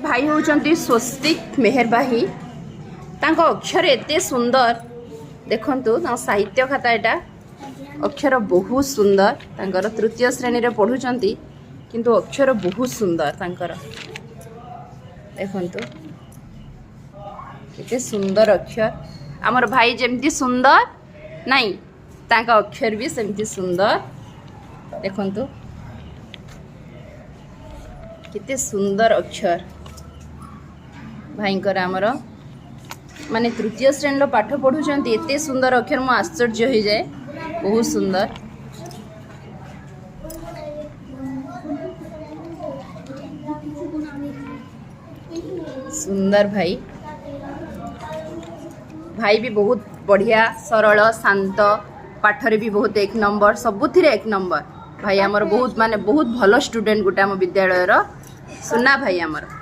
भाई होउचंती स्वस्तिक मेहरबाही तांको अक्षर एते सुंदर देखंतु ना साहित्य खाता एटा अक्षर बहुत सुंदर तांकर तृतीय श्रेणी रे पढुचंती किंतु अक्षर बहुत सुंदर तांकर देखंतु केते सुंदर अक्षर आमर भाई जेमती सुंदर नहीं तांका अक्षर भी सेमती सुंदर देखंतु केते सुंदर अक्षर भाईंकर आमर माने तृतीय श्रेणी पाठ पढ़ुचंती एते सुंदर अक्षर मु आश्चर्य हो जाए बहुत सुंदर सुंदर भाई भाई भी बहुत बढ़िया सरल शांत पाठरे भी बहुत एक नंबर सबुथिरे एक नंबर भाई आमर बहुत माने बहुत भलो स्टूडेंट गोटे आम विद्यालय सुना भाई आमर।